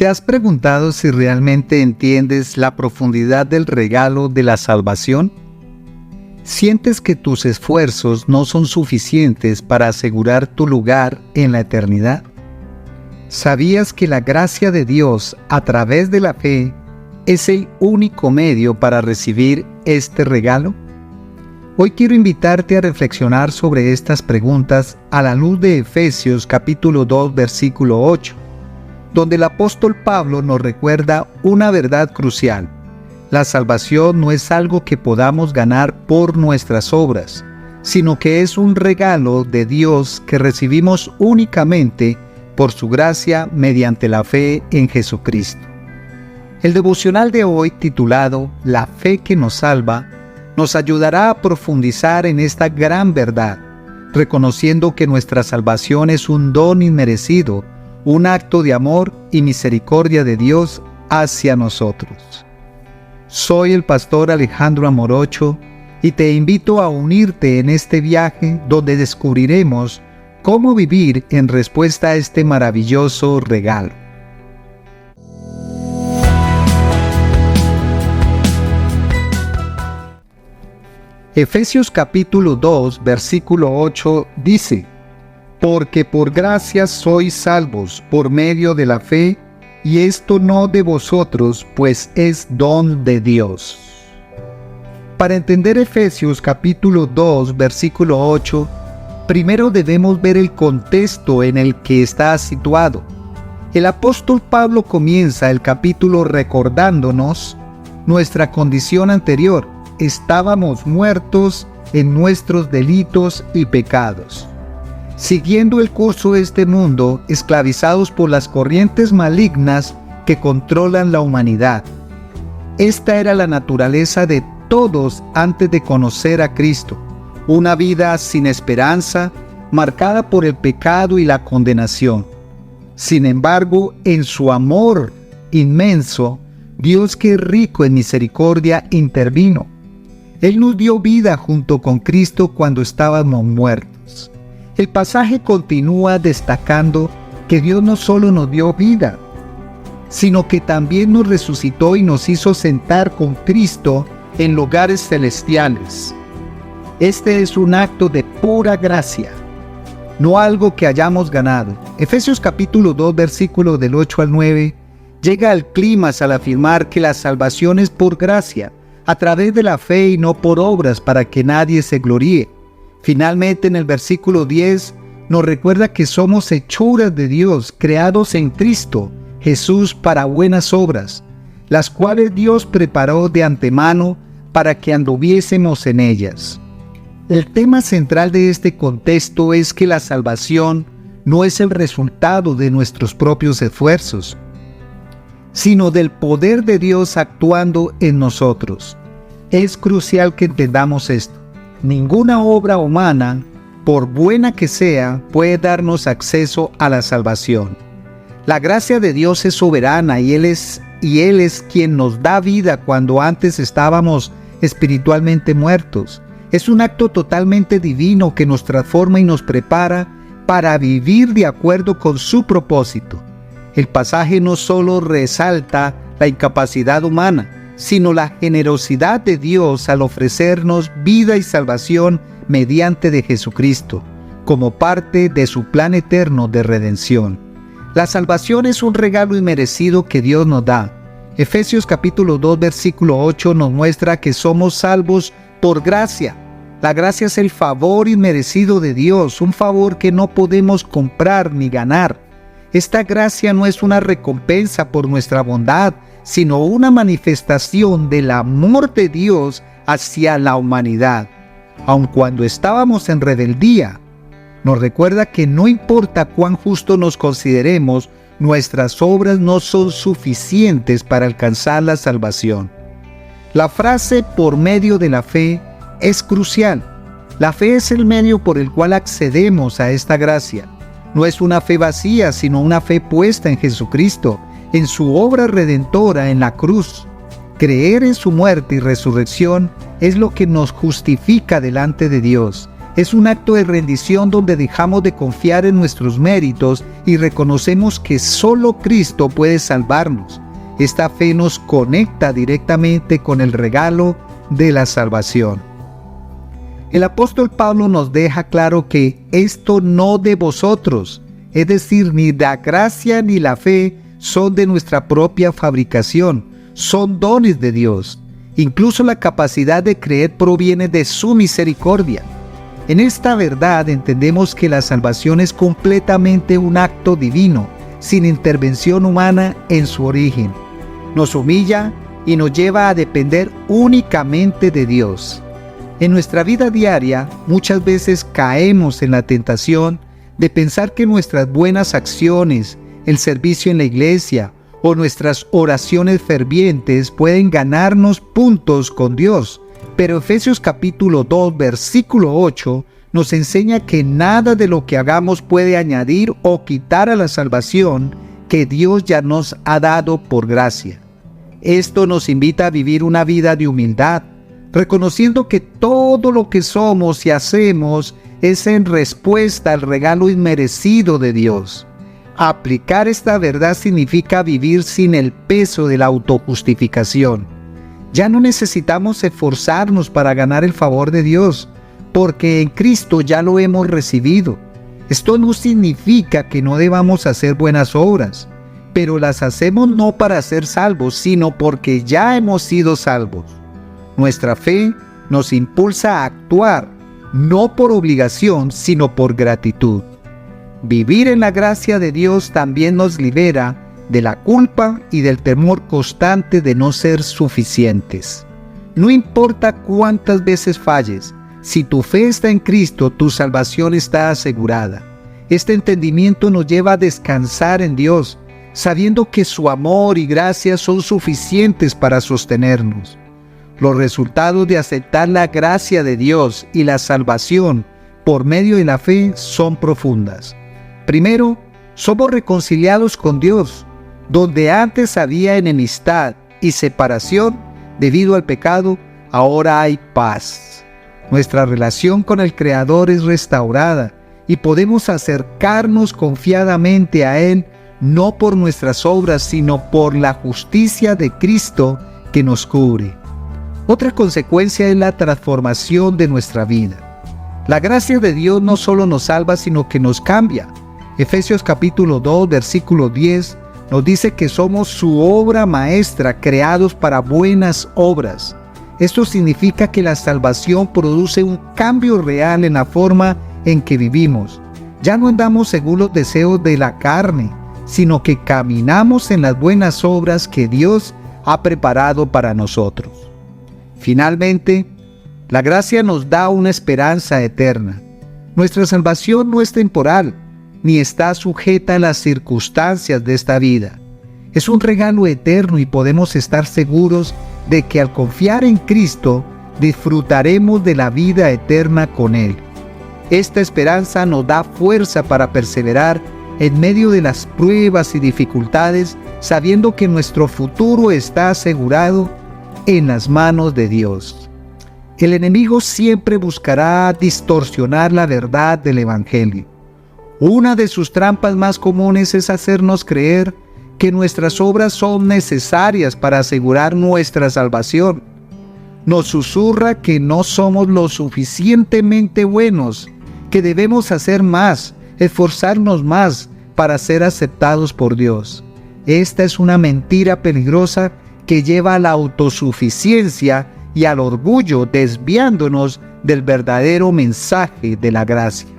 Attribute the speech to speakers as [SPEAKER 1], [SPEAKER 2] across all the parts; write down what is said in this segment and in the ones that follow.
[SPEAKER 1] ¿Te has preguntado si realmente entiendes la profundidad del regalo de la salvación? ¿Sientes que tus esfuerzos no son suficientes para asegurar tu lugar en la eternidad? ¿Sabías que la gracia de Dios a través de la fe es el único medio para recibir este regalo? Hoy quiero invitarte a reflexionar sobre estas preguntas a la luz de Efesios capítulo 2 versículo 8, donde el apóstol Pablo nos recuerda una verdad crucial. La salvación no es algo que podamos ganar por nuestras obras, sino que es un regalo de Dios que recibimos únicamente por su gracia mediante la fe en Jesucristo. El devocional de hoy, titulado La fe que nos salva, nos ayudará a profundizar en esta gran verdad, reconociendo que nuestra salvación es un don inmerecido, un acto de amor y misericordia de Dios hacia nosotros. Soy el pastor Alejandro Amorocho y te invito a unirte en este viaje donde descubriremos cómo vivir en respuesta a este maravilloso regalo. Efesios capítulo 2 versículo 8 dice: Porque por gracia sois salvos por medio de la fe, y esto no de vosotros, pues es don de Dios. Para entender Efesios capítulo 2 versículo 8, primero debemos ver el contexto en el que está situado. El apóstol Pablo comienza el capítulo recordándonos nuestra condición anterior. Estábamos muertos en nuestros delitos y pecados, siguiendo el curso de este mundo, esclavizados por las corrientes malignas que controlan la humanidad. Esta era la naturaleza de todos antes de conocer a Cristo, una vida sin esperanza, marcada por el pecado y la condenación. Sin embargo, en su amor inmenso, Dios, que es rico en misericordia, intervino. Él nos dio vida junto con Cristo cuando estábamos muertos. El pasaje continúa destacando que Dios no solo nos dio vida, sino que también nos resucitó y nos hizo sentar con Cristo en lugares celestiales. Este es un acto de pura gracia, no algo que hayamos ganado. Efesios capítulo 2, versículos del 8 al 9, llega al clímax al afirmar que la salvación es por gracia, a través de la fe y no por obras, para que nadie se gloríe. Finalmente, en el versículo 10, nos recuerda que somos hechuras de Dios, creados en Cristo Jesús para buenas obras, las cuales Dios preparó de antemano para que anduviésemos en ellas. El tema central de este contexto es que la salvación no es el resultado de nuestros propios esfuerzos, sino del poder de Dios actuando en nosotros. Es crucial que entendamos esto. Ninguna obra humana, por buena que sea, puede darnos acceso a la salvación. La gracia de Dios es soberana y Él es quien nos da vida cuando antes estábamos espiritualmente muertos. Es un acto totalmente divino que nos transforma y nos prepara para vivir de acuerdo con su propósito. El pasaje no solo resalta la incapacidad humana, sino la generosidad de Dios al ofrecernos vida y salvación mediante de Jesucristo, como parte de su plan eterno de redención. La salvación es un regalo inmerecido que Dios nos da. Efesios capítulo 2 versículo 8 nos muestra que somos salvos por gracia. La gracia es el favor inmerecido de Dios, un favor que no podemos comprar ni ganar. Esta gracia no es una recompensa por nuestra bondad, sino una manifestación del amor de Dios hacia la humanidad. Aun cuando estábamos en rebeldía, nos recuerda que no importa cuán justos nos consideremos, nuestras obras no son suficientes para alcanzar la salvación. La frase "por medio de la fe" es crucial. La fe es el medio por el cual accedemos a esta gracia. No es una fe vacía, sino una fe puesta en Jesucristo, en su obra redentora en la cruz. Creer en su muerte y resurrección es lo que nos justifica delante de Dios. Es un acto de rendición donde dejamos de confiar en nuestros méritos y reconocemos que solo Cristo puede salvarnos. Esta fe nos conecta directamente con el regalo de la salvación. El apóstol Pablo nos deja claro que esto no de vosotros, es decir, ni la gracia ni la fe son de nuestra propia fabricación, son dones de Dios. Incluso la capacidad de creer proviene de su misericordia. En esta verdad entendemos que la salvación es completamente un acto divino, sin intervención humana en su origen. Nos humilla y nos lleva a depender únicamente de Dios. En nuestra vida diaria, muchas veces caemos en la tentación de pensar que nuestras buenas acciones, el servicio en la iglesia o nuestras oraciones fervientes pueden ganarnos puntos con Dios. Pero Efesios capítulo 2, versículo 8 nos enseña que nada de lo que hagamos puede añadir o quitar a la salvación que Dios ya nos ha dado por gracia. Esto nos invita a vivir una vida de humildad, reconociendo que todo lo que somos y hacemos es en respuesta al regalo inmerecido de Dios. Aplicar esta verdad significa vivir sin el peso de la autojustificación. Ya no necesitamos esforzarnos para ganar el favor de Dios, porque en Cristo ya lo hemos recibido. Esto no significa que no debamos hacer buenas obras, pero las hacemos no para ser salvos, sino porque ya hemos sido salvos. Nuestra fe nos impulsa a actuar, no por obligación, sino por gratitud. Vivir en la gracia de Dios también nos libera de la culpa y del temor constante de no ser suficientes. No importa cuántas veces falles, si tu fe está en Cristo, tu salvación está asegurada. Este entendimiento nos lleva a descansar en Dios, sabiendo que su amor y gracia son suficientes para sostenernos. Los resultados de aceptar la gracia de Dios y la salvación por medio de la fe son profundas. Primero, somos reconciliados con Dios. Donde antes había enemistad y separación debido al pecado, ahora hay paz. Nuestra relación con el Creador es restaurada y podemos acercarnos confiadamente a Él no por nuestras obras, sino por la justicia de Cristo que nos cubre. Otra consecuencia es la transformación de nuestra vida. La gracia de Dios no solo nos salva, sino que nos cambia. Efesios capítulo 2, versículo 10 nos dice que somos su obra maestra, creados para buenas obras. Esto significa que la salvación produce un cambio real en la forma en que vivimos. Ya no andamos según los deseos de la carne, sino que caminamos en las buenas obras que Dios ha preparado para nosotros. Finalmente, la gracia nos da una esperanza eterna. Nuestra salvación no es temporal, ni está sujeta a las circunstancias de esta vida. Es un regalo eterno y podemos estar seguros de que al confiar en Cristo, disfrutaremos de la vida eterna con Él. Esta esperanza nos da fuerza para perseverar en medio de las pruebas y dificultades, sabiendo que nuestro futuro está asegurado en las manos de Dios. El enemigo siempre buscará distorsionar la verdad del Evangelio. Una de sus trampas más comunes es hacernos creer que nuestras obras son necesarias para asegurar nuestra salvación. Nos susurra que no somos lo suficientemente buenos, que debemos hacer más, esforzarnos más para ser aceptados por Dios. Esta es una mentira peligrosa que lleva a la autosuficiencia y al orgullo, desviándonos del verdadero mensaje de la gracia.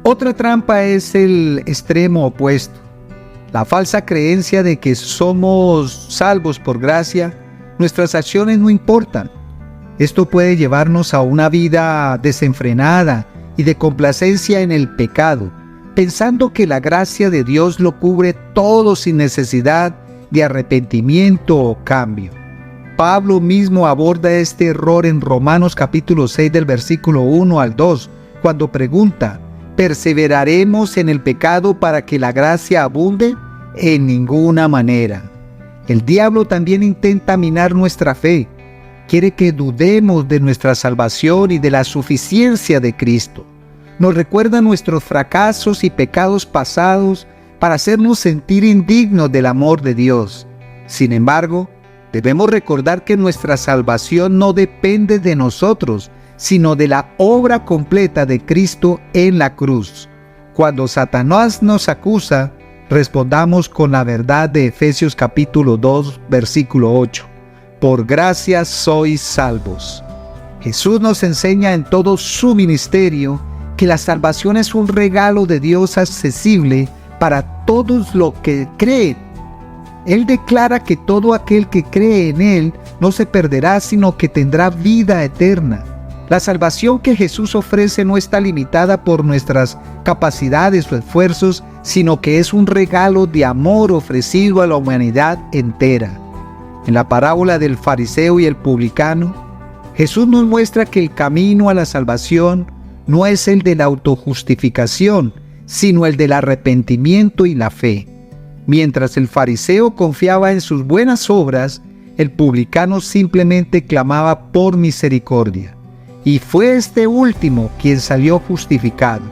[SPEAKER 1] Otra trampa es el extremo opuesto, la falsa creencia de que somos salvos por gracia, nuestras acciones no importan. Esto puede llevarnos a una vida desenfrenada y de complacencia en el pecado, pensando que la gracia de Dios lo cubre todo sin necesidad de arrepentimiento o cambio. Pablo mismo aborda este error en Romanos capítulo 6 del versículo 1 al 2, cuando pregunta: ¿perseveraremos en el pecado para que la gracia abunde? En ninguna manera. El diablo también intenta minar nuestra fe. quiere que dudemos de nuestra salvación y de la suficiencia de Cristo. Nos recuerda nuestros fracasos y pecados pasados para hacernos sentir indignos del amor de Dios. Sin embargo, debemos recordar que nuestra salvación no depende de nosotros, sino de la obra completa de Cristo en la cruz. Cuando Satanás nos acusa, respondamos con la verdad de Efesios capítulo 2, versículo 8. Por gracia sois salvos. Jesús nos enseña en todo su ministerio que la salvación es un regalo de Dios accesible para todos los que creen. Él declara que todo aquel que cree en Él no se perderá, sino que tendrá vida eterna. La salvación que Jesús ofrece no está limitada por nuestras capacidades o esfuerzos, sino que es un regalo de amor ofrecido a la humanidad entera. En la parábola del fariseo y el publicano, Jesús nos muestra que el camino a la salvación no es el de la autojustificación, sino el del arrepentimiento y la fe. Mientras el fariseo confiaba en sus buenas obras, el publicano simplemente clamaba por misericordia. Y fue este último quien salió justificado.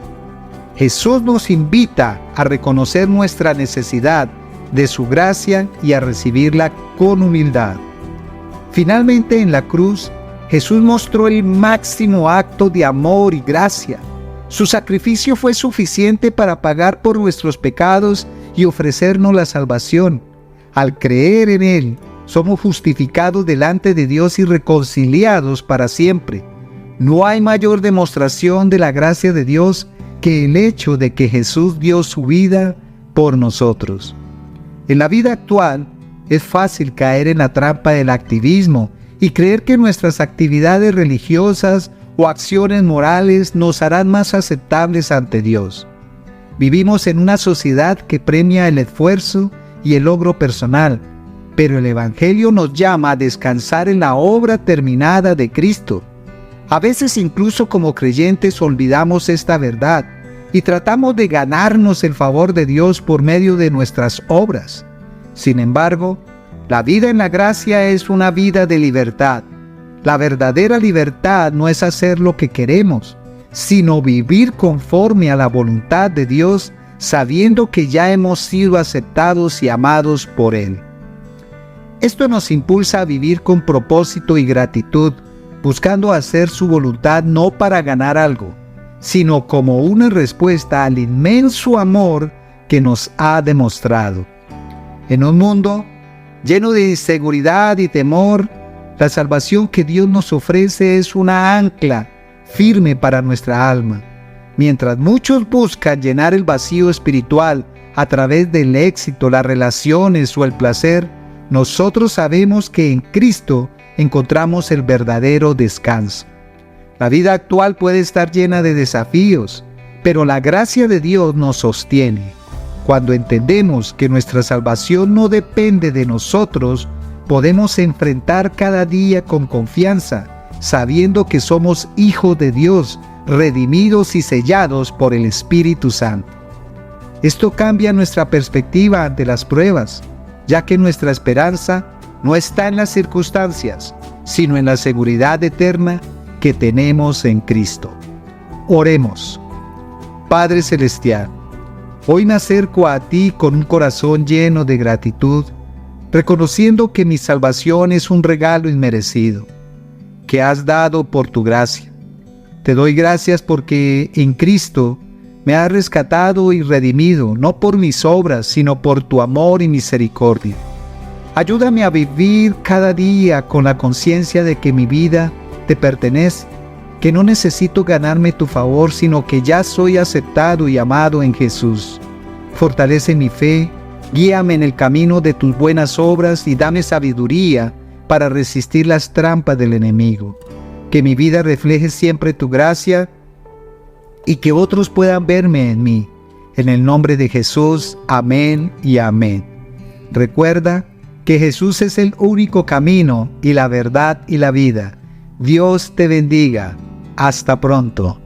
[SPEAKER 1] Jesús nos invita a reconocer nuestra necesidad de su gracia y a recibirla con humildad. Finalmente, en la cruz, Jesús mostró el máximo acto de amor y gracia. Su sacrificio fue suficiente para pagar por nuestros pecados y ofrecernos la salvación. Al creer en Él, somos justificados delante de Dios y reconciliados para siempre. No hay mayor demostración de la gracia de Dios que el hecho de que Jesús dio su vida por nosotros. En la vida actual, es fácil caer en la trampa del activismo y creer que nuestras actividades religiosas o acciones morales nos harán más aceptables ante Dios. Vivimos en una sociedad que premia el esfuerzo y el logro personal, pero el Evangelio nos llama a descansar en la obra terminada de Cristo. A veces incluso como creyentes olvidamos esta verdad y tratamos de ganarnos el favor de Dios por medio de nuestras obras. Sin embargo, la vida en la gracia es una vida de libertad. La verdadera libertad no es hacer lo que queremos, sino vivir conforme a la voluntad de Dios, sabiendo que ya hemos sido aceptados y amados por Él. Esto nos impulsa a vivir con propósito y gratitud, buscando hacer su voluntad no para ganar algo, sino como una respuesta al inmenso amor que nos ha demostrado. En un mundo lleno de inseguridad y temor, la salvación que Dios nos ofrece es una ancla firme para nuestra alma. Mientras muchos buscan llenar el vacío espiritual a través del éxito, las relaciones o el placer, nosotros sabemos que en Cristo encontramos el verdadero descanso. La vida actual puede estar llena de desafíos, pero la gracia de Dios nos sostiene. Cuando entendemos que nuestra salvación no depende de nosotros, podemos enfrentar cada día con confianza, sabiendo que somos hijos de Dios, redimidos y sellados por el Espíritu Santo. Esto cambia nuestra perspectiva ante las pruebas, ya que nuestra esperanza no está en las circunstancias, sino en la seguridad eterna que tenemos en Cristo. Oremos. Padre Celestial, hoy me acerco a ti con un corazón lleno de gratitud, reconociendo que mi salvación es un regalo inmerecido, que has dado por tu gracia. Te doy gracias porque en Cristo me has rescatado y redimido, no por mis obras, sino por tu amor y misericordia. Ayúdame a vivir cada día con la conciencia de que mi vida te pertenece, que no necesito ganarme tu favor, sino que ya soy aceptado y amado en Jesús. Fortalece mi fe, guíame en el camino de tus buenas obras y dame sabiduría para resistir las trampas del enemigo. Que mi vida refleje siempre tu gracia y que otros puedan verme en mí. En el nombre de Jesús, amén y amén. Recuerda que Jesús es el único camino y la verdad y la vida. Dios te bendiga. Hasta pronto.